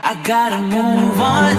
I gotta move on.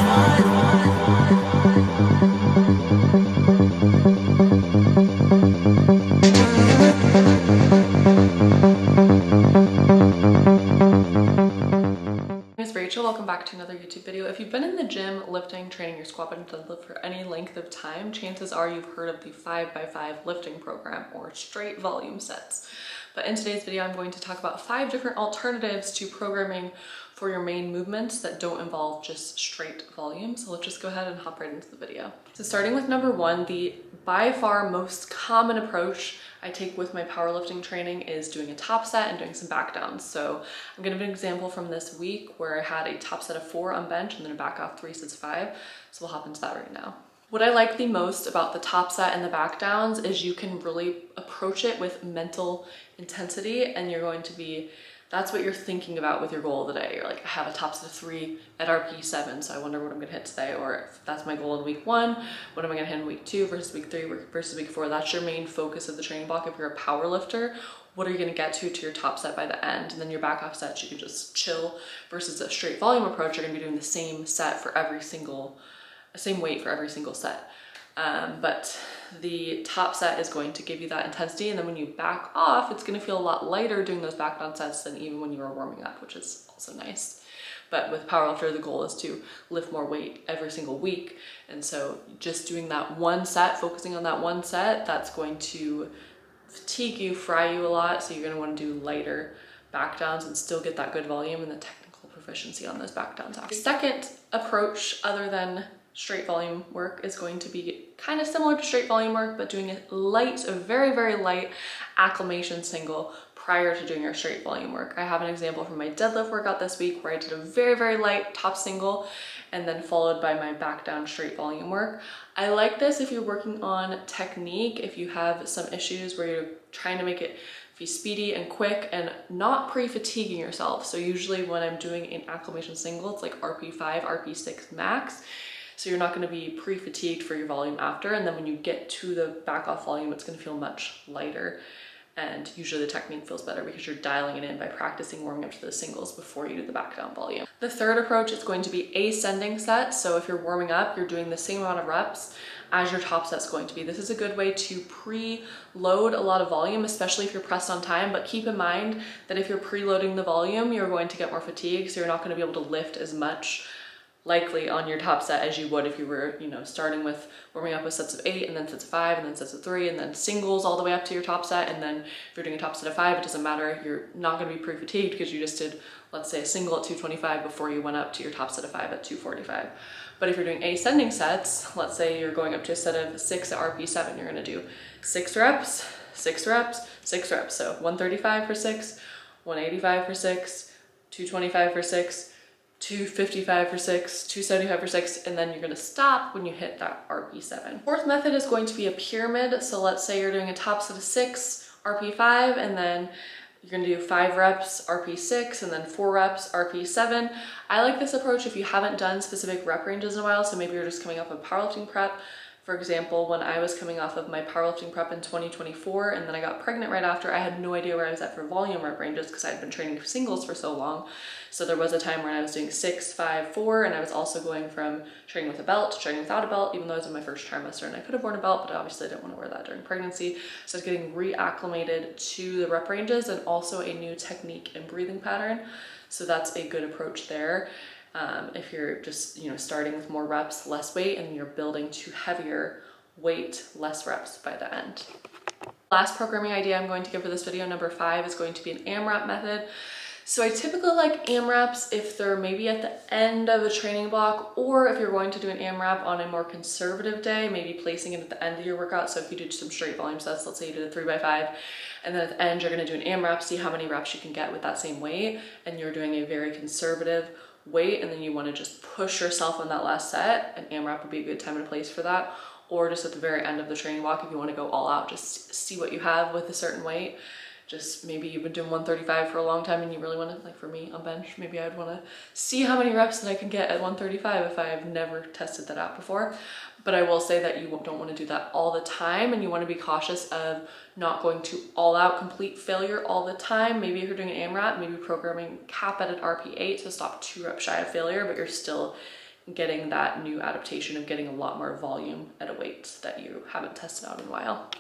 It's Rachel. Welcome back to another YouTube video. If you've been in the gym lifting, training your squat and deadlift for any length of time, chances are you've heard of the 5x5 lifting program or straight volume sets. But in today's video, I'm going to talk about 5 different alternatives to programming for your main movements that don't involve just straight volume. So let's just go ahead and hop right into the video. So starting with number 1, the by far most common approach I take with my powerlifting training is doing a top set and doing some back downs. So I'm gonna give an example from this week where I had a top set of 4 on bench and then a back off 3 sets of 5. So we'll hop into that right now. What I like the most about the top set and the back downs is you can really approach it with mental intensity, and you're going to be, that's what you're thinking about with your goal of the day. You're like, I have a top set of 3 at RP 7, so I wonder what I'm gonna hit today. Or if that's my goal in week 1, what am I gonna hit in week 2 versus week 3 versus week 4? That's your main focus of the training block. If you're a power lifter, what are you gonna get to your top set by the end? And then your back off sets, you can just chill, versus a straight volume approach, you're gonna be doing the same set for every single, same weight for every single set. But the top set is going to give you that intensity, and then when you back off, it's going to feel a lot lighter doing those back down sets than even when you were warming up, which is also nice. But with powerlifter, the goal is to lift more weight every single week, and so just doing that one set, focusing on that one set, that's going to fatigue you, fry you a lot, so you're going to want to do lighter back downs and still get that good volume and the technical proficiency on those back downs. The second approach, other than straight volume work, is going to be kind of similar to straight volume work, but doing a very, very light acclimation single prior to doing your straight volume work. I have an example from my deadlift workout this week where I did a very, very light top single and then followed by my back down straight volume work. I like this if you're working on technique, if you have some issues where you're trying to make it be speedy and quick and not pre-fatiguing yourself. So usually when I'm doing an acclimation single, it's like RP5, RP6 max. So you're not going to be pre-fatigued for your volume after, and then when you get to the back off volume, it's going to feel much lighter, and usually the technique feels better because you're dialing it in by practicing warming up to the singles before you do the back down volume. The third approach is going to be ascending set. So if you're warming up, you're doing the same amount of reps as your top set's going to be. This is a good way to pre-load a lot of volume, especially if you're pressed on time, but keep in mind that if you're preloading the volume, you're going to get more fatigue, so you're not going to be able to lift as much likely on your top set as you would if you were, starting with warming up with sets of 8 and then sets of 5 and then sets of 3 and then singles all the way up to your top set. And then if you're doing a top set of 5, it doesn't matter. You're not going to be pre-fatigued because you just did, let's say, a single at 225 before you went up to your top set of 5 at 245. But if you're doing ascending sets, let's say you're going up to a set of 6 at RP7, you're going to do 6 reps, 6 reps, 6 reps. So 135 for 6, 185 for 6, 225 for 6, 255 for 6, 275 for 6, and then you're going to stop when you hit that RP7. Fourth method is going to be a pyramid. So let's say you're doing a top set of 6, RP5, and then you're going to do 5 reps, RP6, and then 4 reps, RP7. I like this approach if you haven't done specific rep ranges in a while. So maybe you're just coming off of powerlifting prep. For example, when I was coming off of my powerlifting prep in 2024 and then I got pregnant right after, I had no idea where I was at for volume rep ranges because I had been training singles for so long. So there was a time when I was doing 6, 5, 4, and I was also going from training with a belt to training without a belt, even though I was in my first trimester and I could have worn a belt, but obviously I didn't want to wear that during pregnancy. So I was getting reacclimated to the rep ranges and also a new technique and breathing pattern. So that's a good approach there. If you're just, starting with more reps, less weight, and you're building to heavier weight, less reps by the end. Last programming idea I'm going to give for this video, number 5, is going to be an AMRAP method. So I typically like AMRAPs if they're maybe at the end of a training block, or if you're going to do an AMRAP on a more conservative day, maybe placing it at the end of your workout. So if you do some straight volume sets, let's say you did a 3x5, and then at the end you're going to do an AMRAP, see how many reps you can get with that same weight, and you're doing a very conservative weight, and then you want to just push yourself on that last set, an AMRAP would be a good time and place for that. Or just at the very end of the training block, if you want to go all out, just see what you have with a certain weight. Just maybe you've been doing 135 for a long time and you really want to, like for me on bench, maybe I'd want to see how many reps that I can get at 135 if I've never tested that out before. But I will say that you don't want to do that all the time, and you want to be cautious of not going to all out complete failure all the time. Maybe if you're doing an AMRAP, maybe programming cap at an RP8 to stop 2 reps shy of failure, but you're still getting that new adaptation of getting a lot more volume at a weight that you haven't tested out in a while.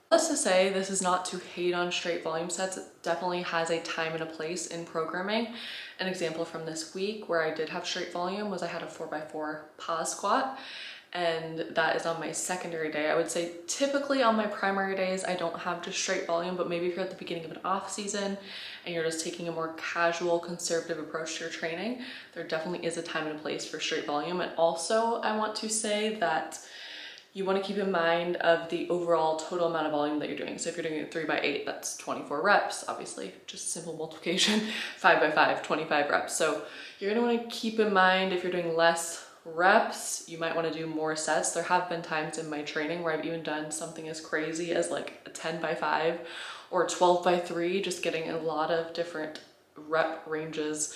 Let's just say this is not to hate on straight volume sets. It definitely has a time and a place in programming. An example from this week where I did have straight volume was I had a 4x4 pause squat, and that is on my secondary day. I would say typically on my primary days I don't have just straight volume, but maybe if you're at the beginning of an off season and you're just taking a more casual, conservative approach to your training, there definitely is a time and a place for straight volume. And also I want to say that you want to keep in mind of the overall total amount of volume that you're doing. So if you're doing a 3x8, that's 24 reps, obviously, just simple multiplication. 5x5, 25 reps. So you're going to want to keep in mind if you're doing less reps, you might want to do more sets. There have been times in my training where I've even done something as crazy as like a 10x5 or 12x3, just getting a lot of different rep ranges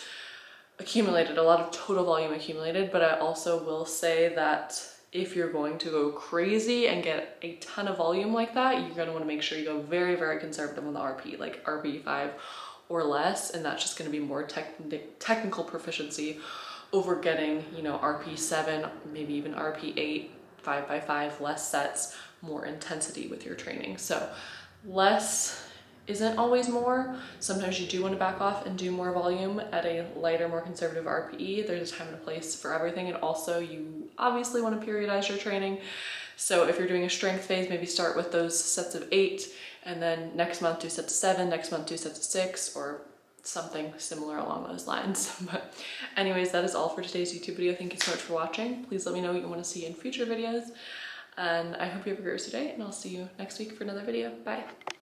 accumulated, a lot of total volume accumulated. But I also will say that if you're going to go crazy and get a ton of volume like that, you're going to want to make sure you go very, very conservative on the RP, like RP5 or less, and that's just going to be more technical proficiency over getting, you know, RP7, maybe even RP8, 5x5, less sets, more intensity with your training. So less isn't always more. Sometimes you do want to back off and do more volume at a lighter, more conservative RPE. There's a time and a place for everything. And also you obviously want to periodize your training. So if you're doing a strength phase, maybe start with those sets of 8, and then next month do sets of 7, next month do sets of 6, or something similar along those lines. But anyways, that is all for today's YouTube video. Thank you so much for watching. Please let me know what you want to see in future videos. And I hope you have a great rest of your day, and I'll see you next week for another video. Bye.